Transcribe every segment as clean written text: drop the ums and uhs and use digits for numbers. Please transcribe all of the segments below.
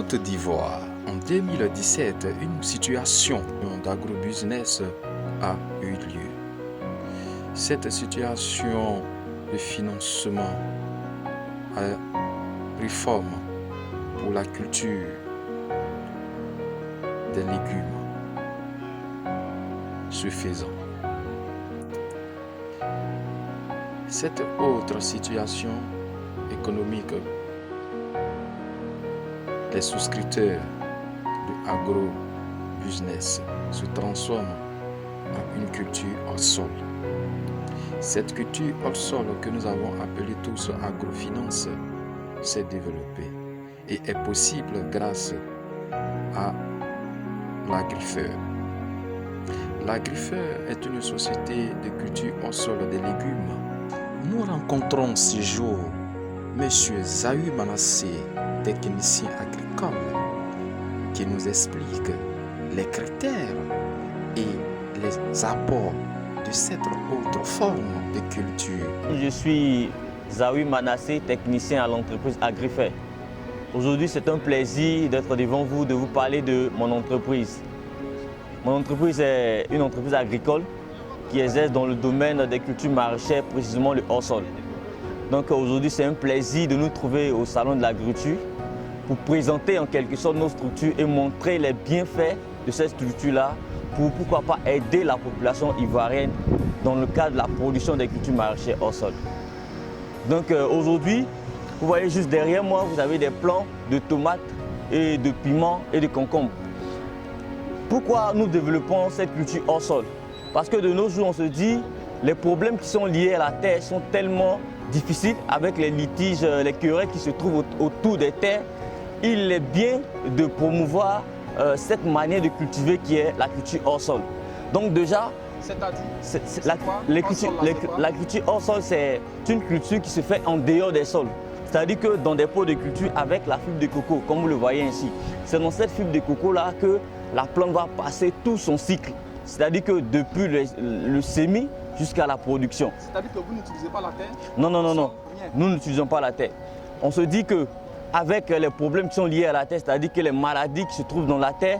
Côte d'Ivoire, en 2017, une situation d'agrobusiness a eu lieu. Cette situation de financement a pris forme pour la culture des légumes. Ce faisant, cette autre situation économique, les souscripteurs de agro-business se transforment en une culture hors sol. Cette culture hors sol que nous avons appelée tous agrofinance s'est développée et est possible grâce à l'Agrifeur. L'Agrifeur est une société de culture hors sol des légumes. Nous rencontrons ce jour M. Zahu Manassé, technicien agricole, qui nous explique les critères et les apports de cette autre forme de culture. Je suis Zahu Manassé, technicien à l'entreprise Agrifeur. Aujourd'hui, c'est un plaisir d'être devant vous, de vous parler de mon entreprise. Mon entreprise est une entreprise agricole qui exerce dans le domaine des cultures maraîchères, précisément le hors-sol. Donc aujourd'hui, c'est un plaisir de nous trouver au Salon de l'Agriculture pour présenter en quelque sorte nos structures et montrer les bienfaits de cette structure-là pour pourquoi pas aider la population ivoirienne dans le cadre de la production des cultures maraîchères hors-sol. Donc aujourd'hui, vous voyez juste derrière moi, vous avez des plants de tomates et de piments et de concombres. Pourquoi nous développons cette culture hors sol? Parce que de nos jours, on se dit les problèmes qui sont liés à la terre sont tellement difficiles avec les litiges, les querelles qui se trouvent autour des terres. Il est bien de promouvoir cette manière de cultiver qui est la culture hors sol. Donc déjà, la culture hors sol, c'est une culture qui se fait en dehors des sols. C'est-à-dire que dans des pots de culture avec la fibre de coco, comme vous le voyez ici. C'est dans cette fibre de coco-là que la plante va passer tout son cycle. C'est-à-dire que depuis le semis jusqu'à la production. C'est-à-dire que vous n'utilisez pas la terre? Non. Nous n'utilisons pas la terre. On se dit qu'avec les problèmes qui sont liés à la terre, c'est-à-dire que les maladies qui se trouvent dans la terre,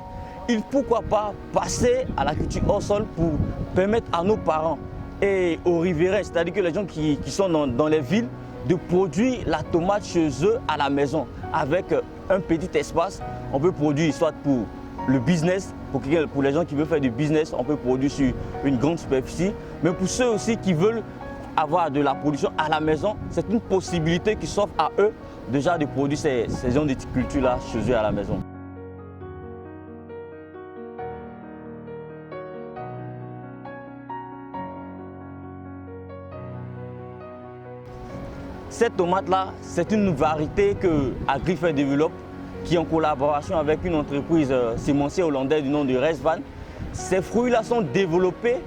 pourquoi pas passer à la culture hors sol pour permettre à nos parents et aux riverains, c'est-à-dire que les gens qui sont dans les villes, de produire la tomate chez eux à la maison avec un petit espace. On peut produire soit pour le business, pour les gens qui veulent faire du business, on peut produire sur une grande superficie. Mais pour ceux aussi qui veulent avoir de la production à la maison, c'est une possibilité qui s'offre à eux déjà de produire ces genres de cultures-là chez eux à la maison. Cette tomate-là, c'est une variété que Agrifeur développe, qui est en collaboration avec une entreprise sémencière hollandaise du nom de Resvan. Ces fruits-là sont développés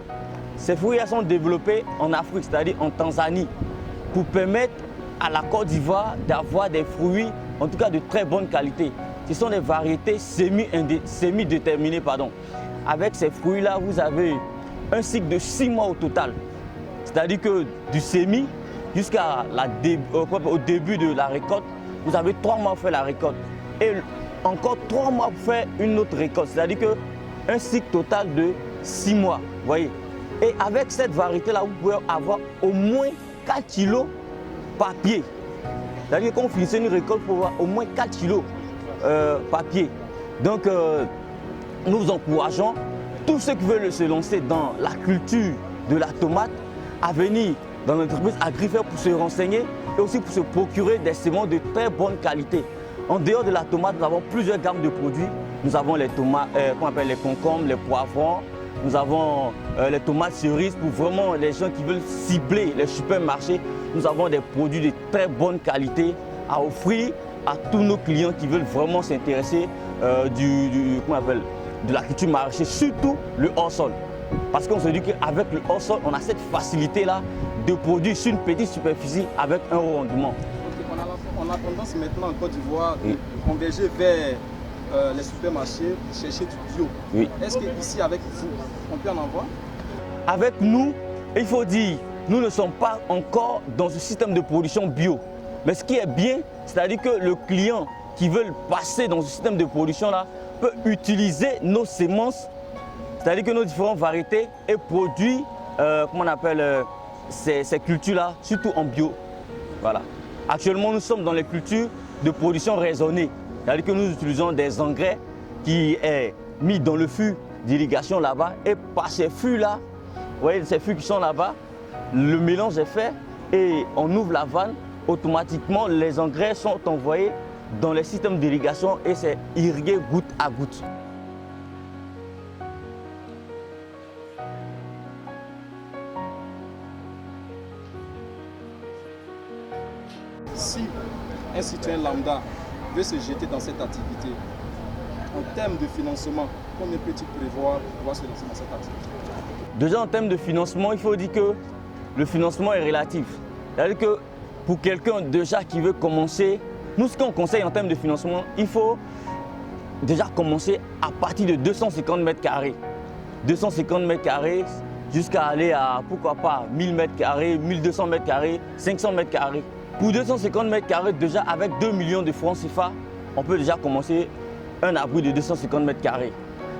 en Afrique, c'est-à-dire en Tanzanie, pour permettre à la Côte d'Ivoire d'avoir des fruits, en tout cas de très bonne qualité. Ce sont des variétés semi-déterminées. Avec ces fruits-là, vous avez un cycle de 6 mois au total. C'est-à-dire que du semis au début de la récolte, vous avez 3 mois pour faire la récolte. Et encore 3 mois pour faire une autre récolte. C'est-à-dire qu'un cycle total de 6 mois. Voyez. Et avec cette variété-là, vous pouvez avoir au moins 4 kilos par pied. C'est-à-dire que quand vous finissez une récolte, vous pouvez avoir au moins 4 kilos par pied. Donc, nous vous encourageons, tous ceux qui veulent se lancer dans la culture de la tomate, à venir dans l'entreprise Agrifeur pour se renseigner et aussi pour se procurer des semences de très bonne qualité. En dehors de la tomate, nous avons plusieurs gammes de produits. Nous avons les tomates, les concombres, les poivrons. Nous avons les tomates cerises pour vraiment les gens qui veulent cibler les supermarchés. Nous avons des produits de très bonne qualité à offrir à tous nos clients qui veulent vraiment s'intéresser de la culture maraîchère, surtout le hors-sol. Parce qu'on se dit qu'avec le hors-sol, on a cette facilité-là de produire sur une petite superficie avec un haut rendement. On a tendance maintenant en Côte d'Ivoire de converger vers les supermarchés pour chercher du bio. Oui. Est-ce qu'ici, avec vous, on peut en avoir? Avec nous, il faut dire, nous ne sommes pas encore dans ce système de production bio. Mais ce qui est bien, c'est-à-dire que le client qui veulent passer dans ce système de production-là peuvent utiliser nos semences, c'est-à-dire que nos différentes variétés, et produire comment on appelle, ces cultures-là, surtout en bio. Voilà. Actuellement, nous sommes dans les cultures de production raisonnée, c'est-à-dire que nous utilisons des engrais qui est mis dans le fût d'irrigation là-bas, et par ces fûts-là, vous voyez, ces fûts qui sont là-bas, le mélange est fait et on ouvre la vanne, automatiquement les engrais sont envoyés dans les systèmes d'irrigation et c'est irrigué goutte à goutte. Si un citoyen lambda veut se jeter dans cette activité, en termes de financement, combien peut-il prévoir pour pouvoir se lancer dans cette activité? Déjà en termes de financement, il faut dire que le financement est relatif. C'est-à-dire que pour quelqu'un déjà qui veut commencer, nous ce qu'on conseille en termes de financement, il faut déjà commencer à partir de 250 mètres carrés. 250 mètres carrés jusqu'à aller à, pourquoi pas, 1000 mètres carrés, 1200 mètres carrés, 500 mètres carrés. Pour 250 mètres carrés, déjà avec 2 millions de francs CFA, on peut déjà commencer un abri de 250 mètres carrés.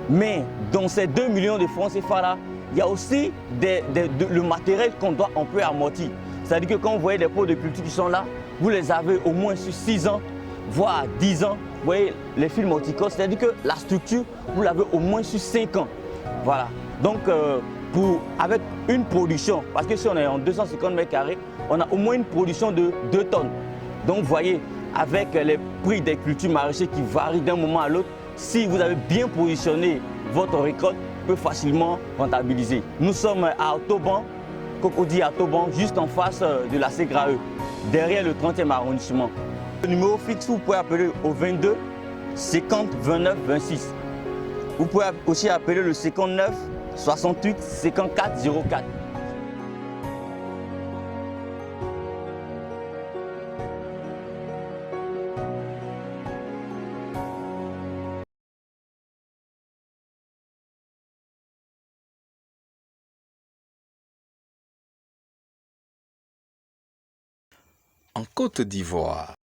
Mais dans ces 2 millions de francs CFA là, il y a aussi le matériel on peut amortir. C'est-à-dire que quand vous voyez les pots de culture qui sont là, vous les avez au moins sur 6 ans, voire 10 ans. Vous voyez les fils horticoles, c'est-à-dire que la structure, vous l'avez au moins sur 5 ans. Voilà. Donc, avec une production, parce que si on est en 250 mètres carrés, on a au moins une production de 2 tonnes. Donc, vous voyez, avec les prix des cultures maraîchères qui varient d'un moment à l'autre, si vous avez bien positionné votre récolte, peut facilement rentabiliser. Nous sommes à Autoban, Cocody à Autoban, juste en face de la CGRAE, derrière le 30e arrondissement. Le numéro fixe, vous pouvez appeler au 22 50 29 26. Vous pouvez aussi appeler le 59 68 54 04. En Côte d'Ivoire,